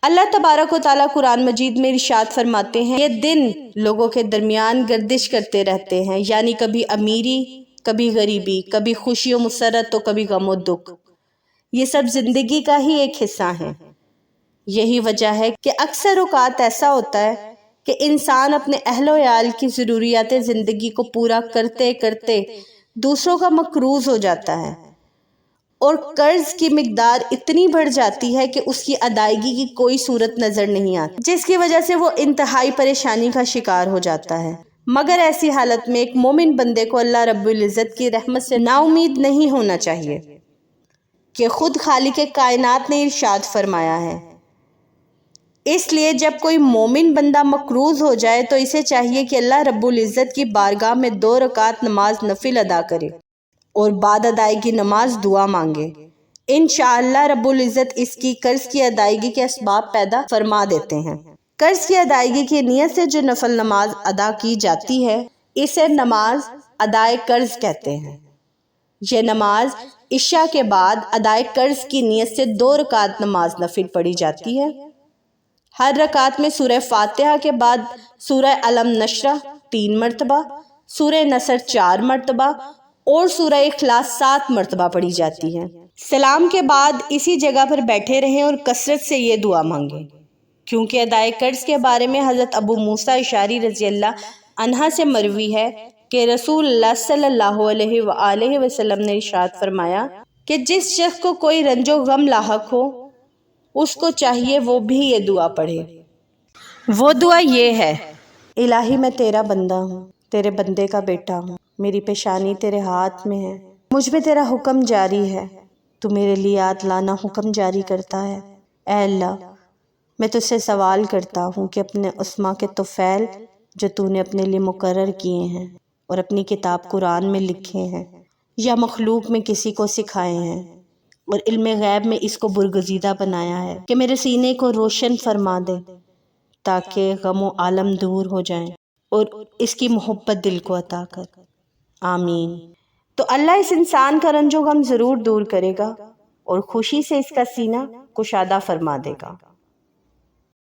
اللہ تبارک و تعالیٰ قرآن مجید میں ارشاد فرماتے ہیں، یہ دن لوگوں کے درمیان گردش کرتے رہتے ہیں، یعنی کبھی امیری، کبھی غریبی، کبھی خوشی و مسرت تو کبھی غم و دکھ۔ یہ سب زندگی کا ہی ایک حصہ ہیں۔ یہی وجہ ہے کہ اکثر اوقات ایسا ہوتا ہے کہ انسان اپنے اہل و عیال کی ضروریات زندگی کو پورا کرتے کرتے دوسروں کا مقروض ہو جاتا ہے، اور قرض کی مقدار اتنی بڑھ جاتی ہے کہ اس کی ادائیگی کی کوئی صورت نظر نہیں آتی، جس کی وجہ سے وہ انتہائی پریشانی کا شکار ہو جاتا ہے۔ مگر ایسی حالت میں ایک مومن بندے کو اللہ رب العزت کی رحمت سے نا امید نہیں ہونا چاہیے، کہ خود خالق کائنات نے ارشاد فرمایا ہے۔ اس لیے جب کوئی مومن بندہ مقروض ہو جائے تو اسے چاہیے کہ اللہ رب العزت کی بارگاہ میں 2 رکعت نماز نفل ادا کرے اور بعد ادائیگی نماز دعا مانگے۔ انشاءاللہ رب العزت اس کی قرض کی ادائیگی کے اسباب پیدا فرما دیتے ہیں۔ قرض کی ادائیگی کی نیت سے جو نفل نماز ادا کی جاتی ہے، اسے نماز ادائے قرض کہتے ہیں۔ یہ نماز عشاء کے بعد ادائے قرض کی نیت سے 2 رکعت نماز نفل پڑھی جاتی ہے۔ ہر رکعت میں سورہ فاتحہ کے بعد سورہ علم نشرہ 3 مرتبہ، سورہ نصر 4 مرتبہ اور سورہ اخلاص 7 مرتبہ پڑھی جاتی ہے۔ سلام کے بعد اسی جگہ پر بیٹھے رہیں اور کثرت سے یہ دعا مانگیں، کیونکہ ادائے قرض کے بارے میں حضرت ابو موسیٰ اشعری رضی اللہ عنہ سے مروی ہے کہ رسول اللہ صلی اللہ علیہ وآلہ وسلم نے ارشاد فرمایا کہ جس شخص کو کوئی رنج و غم لاحق ہو، اس کو چاہیے وہ بھی یہ دعا پڑھے۔ وہ دعا یہ ہے: الہی میں تیرا بندہ ہوں، تیرے بندے کا بیٹا ہوں، میری پیشانی تیرے ہاتھ میں ہے، مجھ پہ تیرا حکم جاری ہے، تو میرے لیے عادلانہ حکم جاری کرتا ہے۔ اے اللہ، میں تجھ سے سوال کرتا ہوں کہ اپنے اسما کے طفیل جو تو نے اپنے لیے مقرر کیے ہیں اور اپنی کتاب قرآن میں لکھے ہیں یا مخلوق میں کسی کو سکھائے ہیں اور علم غیب میں اس کو برگزیدہ بنایا ہے، کہ میرے سینے کو روشن فرما دے تاکہ غم و عالم دور ہو جائیں اور اس کی محبت دل کو عطا کر۔ آمین۔ تو اللہ اس انسان کا رنج و غم ضرور دور کرے گا اور خوشی سے اس کا سینہ کشادہ فرما دے گا۔